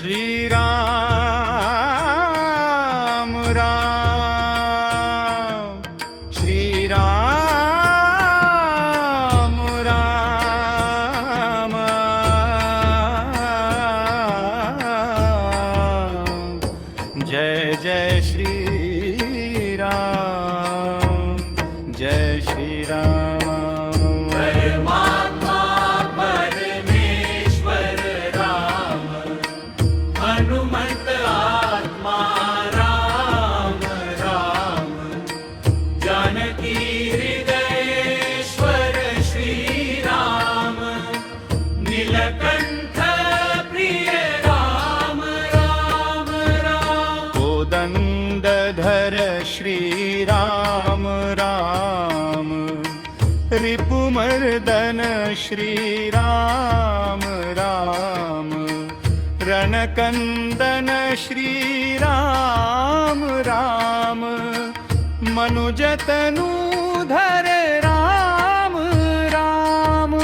श्री राम राम श्री राम राम जय जय श्री राम जय श्री राम हनुमंत आत्मा राम राम जानकी हृदयेश्वर श्री राम नीलकंठ प्रिय राम राम राम कोदंडधर श्री राम राम रिपुमर्दन श्री राम राम रणकंदन श्री राम राम मनुजतनूधर राम राम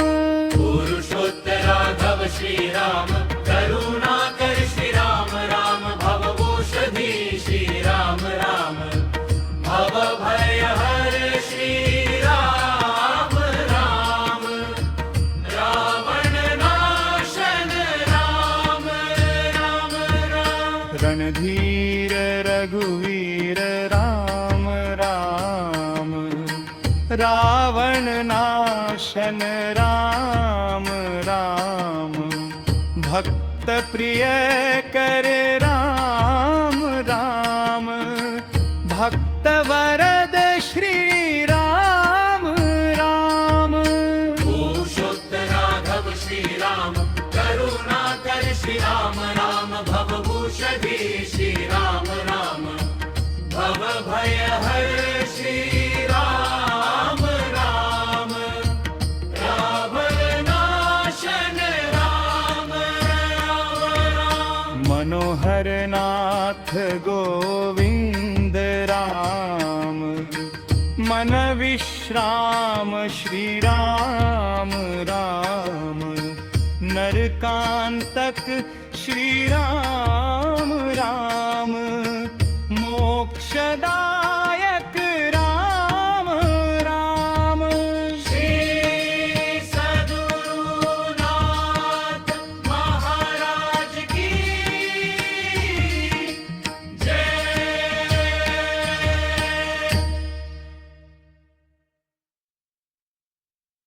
पुरुषोत्तराघव श्री राम करुणाकर श्री राम राम भवभूषधी श्री राम राम भव भय हर श्री राम राम रावण नाशन राम राम राम रणधीर रघुवीर राम राम रावण नाशन राम राम भक्त प्रिय कर राम राम भक्त वरद श्री राम राम पुरुषोत्तराघव श्री राम करुणाकर श्री राम राम भवभूषधी श्री राम राम भव भय हर श्री राम राम रावण नाशन राम राम राम मनोहर नाथ गोविंद राम मन विश्राम श्री राम राम नरकांतक श्री राम